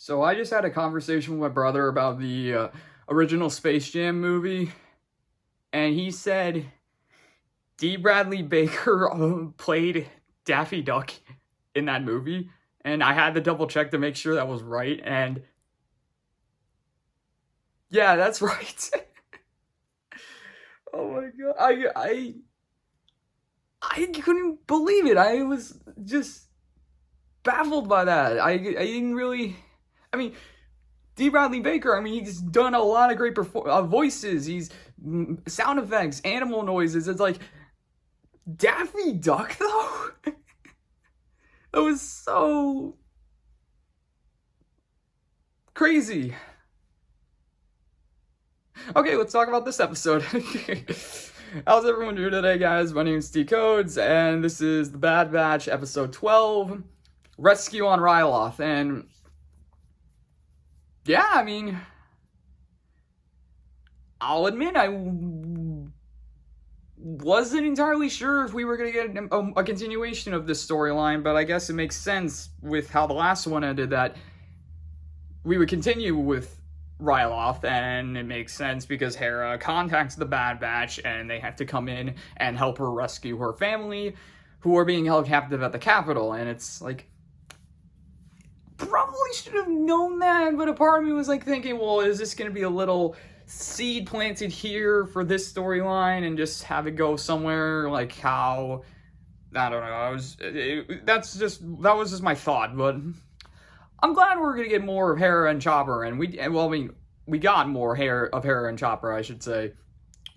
So I just had a conversation with my brother about the original Space Jam movie, and he said D. Bradley Baker played Daffy Duck in that movie, and I had to double check to make sure that was right, and yeah, that's right. Oh my god, I couldn't believe it. I was just baffled by that. I didn't really. I mean, D. Bradley Baker, I mean, he's done a lot of great voices. He's sound effects, animal noises. It's like Daffy Duck, though. It was so crazy. Okay, let's talk about this episode. How's everyone doing today, guys? My name is D Codes, and this is the Bad Batch, episode 12, Rescue on Ryloth. And yeah, I mean, I'll admit I wasn't entirely sure if we were going to get a continuation of this storyline, but I guess it makes sense with how the last one ended that we would continue with Ryloth, and it makes sense because Hera contacts the Bad Batch and they have to come in and help her rescue her family who are being held captive at the Capitol. And it's like, probably should have known that, but a part of me was like thinking, well, is this going to be a little seed planted here for this storyline and just have it go somewhere like how, I don't know, that was just my thought. But I'm glad we're going to get more of Hera and Chopper, and we got more of Hera and Chopper, I should say.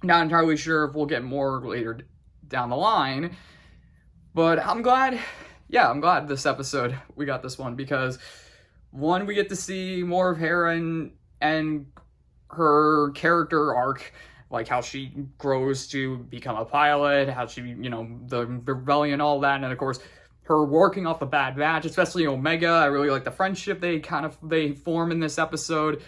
Not entirely sure if we'll get more later down the line, but I'm glad this episode, we got this one, because one, we get to see more of Hera and her character arc, like how she grows to become a pilot, how she, the rebellion, all that, and of course, her working off the Bad Batch, especially Omega. I really like the friendship they form in this episode.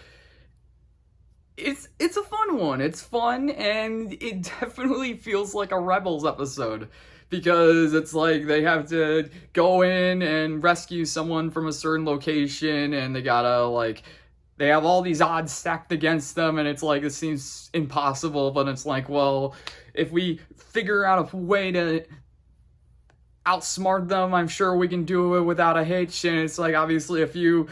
It's a fun one. It's fun, and it definitely feels like a Rebels episode, because it's like they have to go in and rescue someone from a certain location, and they have all these odds stacked against them, and it's like, it seems impossible, but it's like, well, if we figure out a way to outsmart them, I'm sure we can do it without a hitch. And it's like, obviously, a few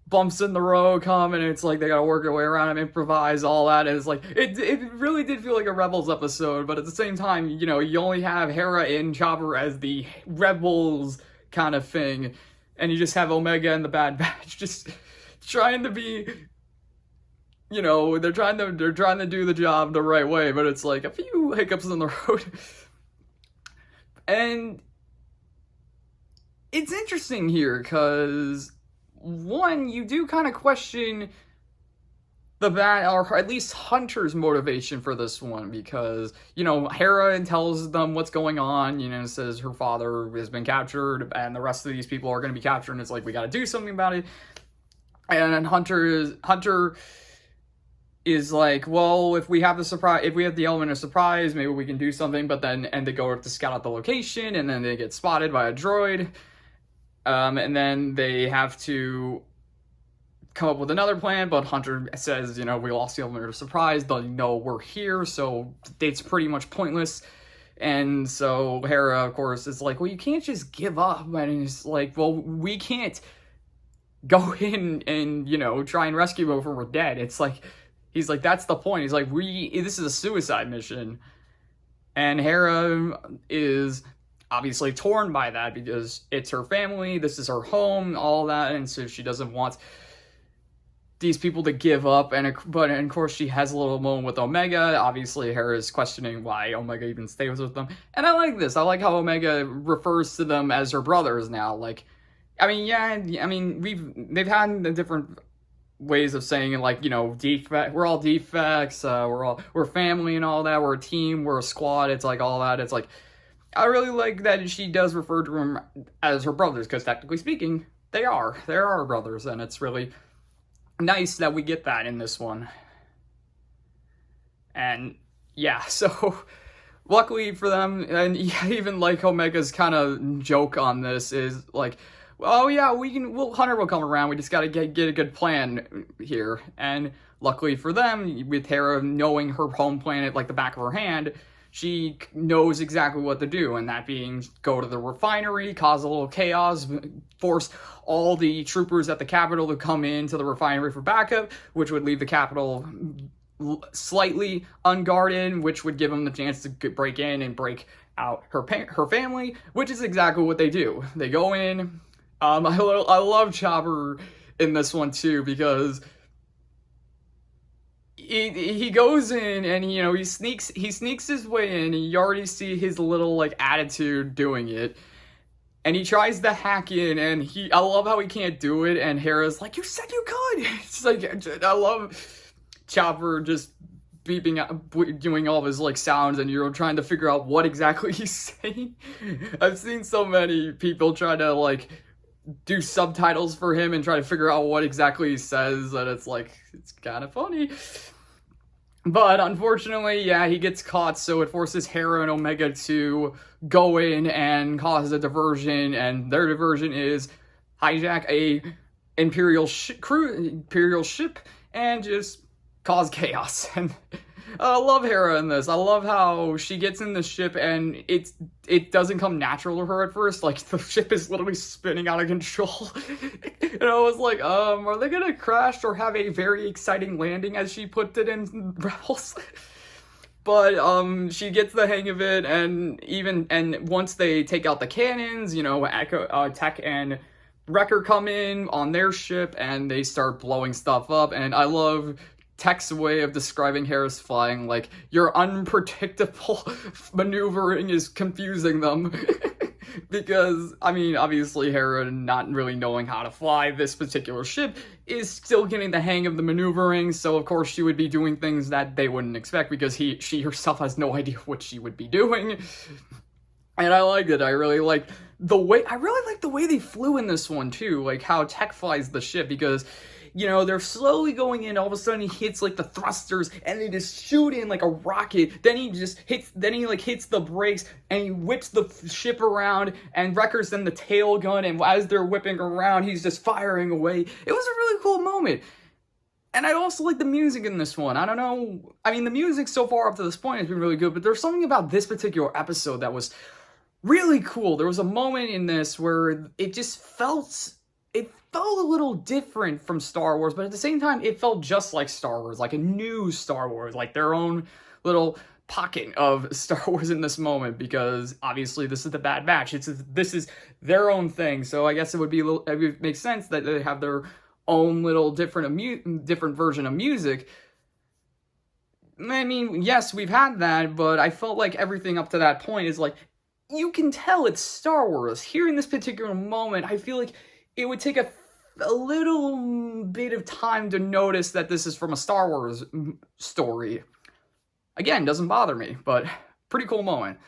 bumps in the road come, and it's like they gotta work their way around and improvise all that. And it's like, it really did feel like a Rebels episode, but at the same time, you only have Hera and Chopper as the Rebels kind of thing, and you just have Omega and the Bad Batch just trying to be, they're trying to do the job the right way, but it's like a few hiccups in the road. And it's interesting here because, one, you do kind of question or at least Hunter's motivation for this one, because, Hera tells them what's going on, says her father has been captured and the rest of these people are going to be captured, and it's like, we got to do something about it. And then Hunter is like, well, if we have the element of surprise, maybe we can do something. But then, and they go to scout out the location, and then they get spotted by a droid. And then they have to come up with another plan, but Hunter says, we lost the element of surprise. They'll know we're here, so it's pretty much pointless. And so Hera, of course, is like, well, you can't just give up. And he's like, well, we can't go in and, try and rescue her from we're dead. It's like, he's like, that's the point. He's like, this is a suicide mission. And Hera is obviously torn by that because it's her family, this is her home, all that, and so she doesn't want these people to give up. And of course, she has a little moment with Omega. Obviously, Hera is questioning why Omega even stays with them. And I like this. I like how Omega refers to them as her brothers now. Like, they've had the different ways of saying it, like, defect, we're all defects, we're family and all that, we're a team, we're a squad, it's like all that. It's like, I really like that she does refer to them as her brothers, because technically speaking, they are her brothers, and it's really nice that we get that in this one. And yeah, so luckily for them, and yeah, even like Omega's kind of joke on this is like, oh yeah, Hunter will come around. We just gotta get a good plan here. And luckily for them, with Hera knowing her home planet like the back of her hand, she knows exactly what to do, and that being go to the refinery, cause a little chaos, force all the troopers at the capital to come into the refinery for backup, which would leave the capital slightly unguarded, which would give them the chance to break in and break out her family, which is exactly what they do. They go in. I love Chopper in this one too, because he goes in and he sneaks his way in, and you already see his little like attitude doing it, and he tries to hack in, and I love how he can't do it, and Hera's like, you said you could. It's like, I love Chopper just beeping out, doing all of his like sounds, and you're trying to figure out what exactly he's saying. I've seen so many people try to like do subtitles for him and try to figure out what exactly he says, and it's kind of funny. But unfortunately, yeah, he gets caught, so it forces Hera and Omega to go in and cause a diversion, and their diversion is hijack a Imperial ship and just cause chaos. And I love Hera in this. I love how she gets in the ship and it doesn't come natural to her at first. Like, the ship is literally spinning out of control. And I was like, are they gonna crash or have a very exciting landing, as she put it in Rebels? But she gets the hang of it, and once they take out the cannons, Echo, Tech and Wrecker come in on their ship and they start blowing stuff up. And I love Tech's way of describing Hera's flying, like, your unpredictable maneuvering is confusing them. Because, I mean, obviously Hera, not really knowing how to fly this particular ship, is still getting the hang of the maneuvering, so of course she would be doing things that they wouldn't expect, because she herself has no idea what she would be doing. And I liked it. I really liked the way they flew in this one, too, like how Tech flies the ship, because they're slowly going in, all of a sudden he hits like the thrusters and they just shoot in like a rocket. Then he hits the brakes and he whips the ship around, and Wrecker's in the tail gun, and as they're whipping around, he's just firing away. It was a really cool moment. And I also like the music in this one. I don't know, I mean, the music so far up to this point has been really good, but there's something about this particular episode that was really cool. There was a moment in this where it just felt a little different from Star Wars, but at the same time, it felt just like Star Wars, like a new Star Wars, like their own little pocket of Star Wars in this moment, because obviously this is the Bad Batch. This is their own thing, so I guess it would make sense that they have their own little different version of music. I mean, yes, we've had that, but I felt like everything up to that point is like, you can tell it's Star Wars. Here in this particular moment, I feel like it would take a little bit of time to notice that this is from a Star Wars story. Again, doesn't bother me, but pretty cool moment.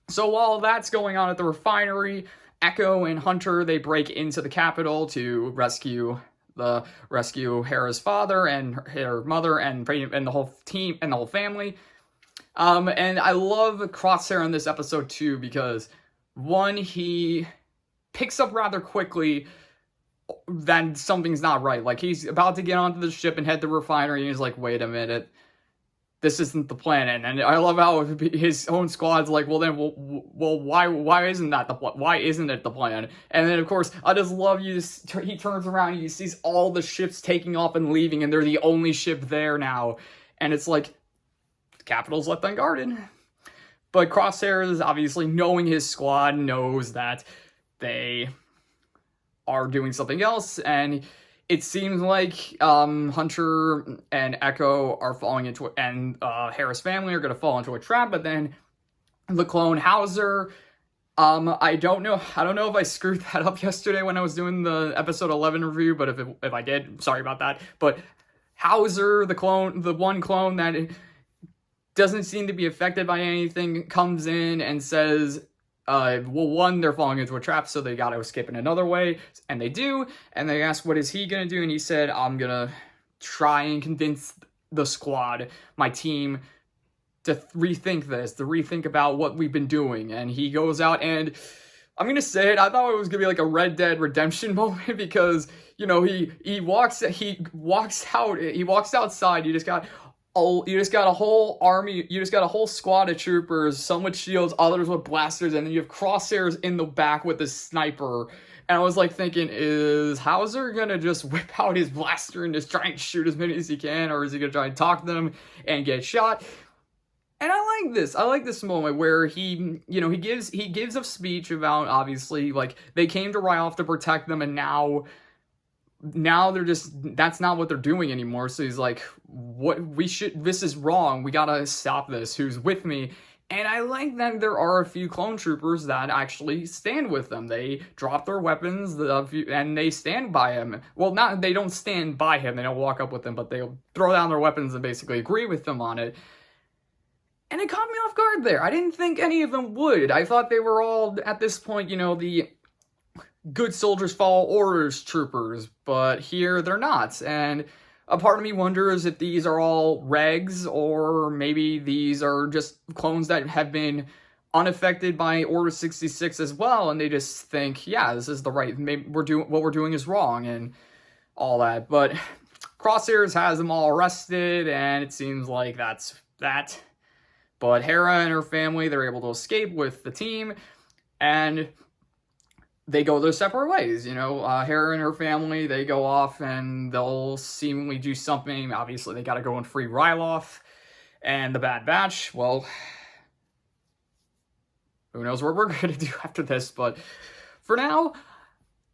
So while that's going on at the refinery, Echo and Hunter, they break into the capital to rescue Hera's father and her mother and the whole team and the whole family. And I love Crosshair in this episode too, because one, he picks up rather quickly that something's not right. Like, he's about to get onto the ship and head to the refinery, and he's like, wait a minute, this isn't the plan. And I love how his own squad's like, well, why isn't it the plan? And then, of course, I just love he turns around and he sees all the ships taking off and leaving, and they're the only ship there now. And it's like, the capital's left unguarded. But Crosshair is obviously, knowing his squad, knows that they are doing something else, and it seems like Hunter and Echo are falling into, and Hera's family are going to fall into a trap. But then the clone Hauser, I don't know if I screwed that up yesterday when I was doing the episode 11 review, but if I did, sorry about that. But Hauser, the one clone that doesn't seem to be affected by anything, comes in and says, one, they're falling into a trap, so they gotta escape in another way, and they do, and they ask, what is he gonna do? And he said, I'm gonna try and convince the squad, my team, to rethink about what we've been doing. And he goes out and I'm gonna say it, I thought it was gonna be like a Red Dead Redemption moment because, you know, he walks outside, you just got a whole army, you just got a whole squad of troopers, some with shields, others with blasters, and then you have Crosshairs in the back with a sniper. And I was like thinking, is Hauser gonna just whip out his blaster and just try and shoot as many as he can, or is he gonna try and talk to them and get shot? And I like this. I like this moment where he gives a speech about, obviously, like, they came to Ryloth to protect them, and now they're just, that's not what they're doing anymore. So he's like, this is wrong. We gotta stop this. Who's with me? And I like that there are a few clone troopers that actually stand with them. They drop their weapons and they stand by him. Well, they don't stand by him. They don't walk up with him, but they'll throw down their weapons and basically agree with them on it. And it caught me off guard there. I didn't think any of them would. I thought they were all, at this point, the good soldiers follow orders troopers, but here they're not. And a part of me wonders if these are all regs, or maybe these are just clones that have been unaffected by Order 66 as well, and they just think, yeah, this is the right, maybe what we're doing is wrong, and all that. But Crosshairs has them all arrested, and it seems like that's that. But Hera and her family, they're able to escape with the team, and they go their separate ways. Hera and her family, they go off and they'll seemingly do something. Obviously, they gotta go and free Ryloth. And the Bad Batch, well, who knows what we're gonna do after this, but for now,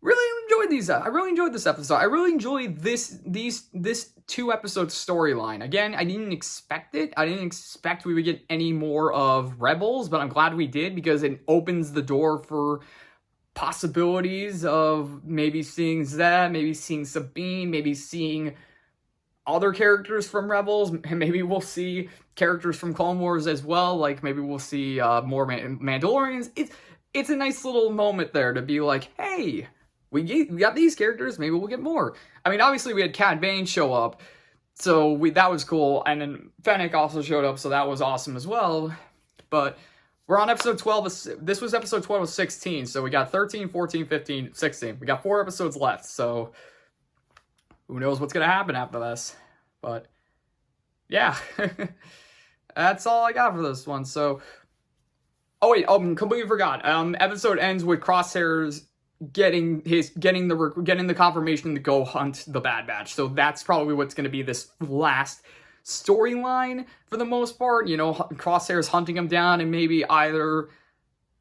really enjoyed these. I really enjoyed this episode. I really enjoyed this 2-episode storyline. Again, I didn't expect it. I didn't expect we would get any more of Rebels, but I'm glad we did because it opens the door for possibilities of maybe seeing Zed, maybe seeing Sabine, maybe seeing other characters from Rebels, and maybe we'll see characters from Clone Wars as well. Like maybe we'll see more Mandalorians. It's a nice little moment there to be like, hey, we got these characters, maybe we'll get more. I mean, obviously we had Cad Bane show up, so that was cool, and then Fennec also showed up, so that was awesome as well. But we're on episode 12. This was episode 12 of 16, so we got 13, 14, 15, 16. We got 4 episodes left, so who knows what's going to happen after this. But, yeah. That's all I got for this one, so... Oh, wait, completely forgot. Episode ends with Crosshairs getting the confirmation to go hunt the Bad Batch. So that's probably what's going to be this last storyline for the most part. Crosshairs hunting him down, and maybe either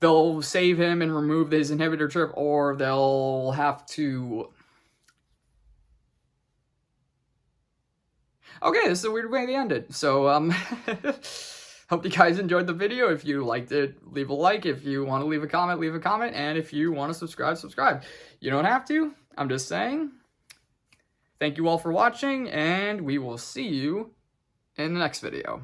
they'll save him and remove his inhibitor chip, or they'll have to... Okay, this is a weird way they ended. So, hope you guys enjoyed the video. If you liked it, leave a like. If you want to leave a comment, leave a comment. And if you want to subscribe, subscribe. You don't have to. I'm just saying. Thank you all for watching, and we will see you in the next video.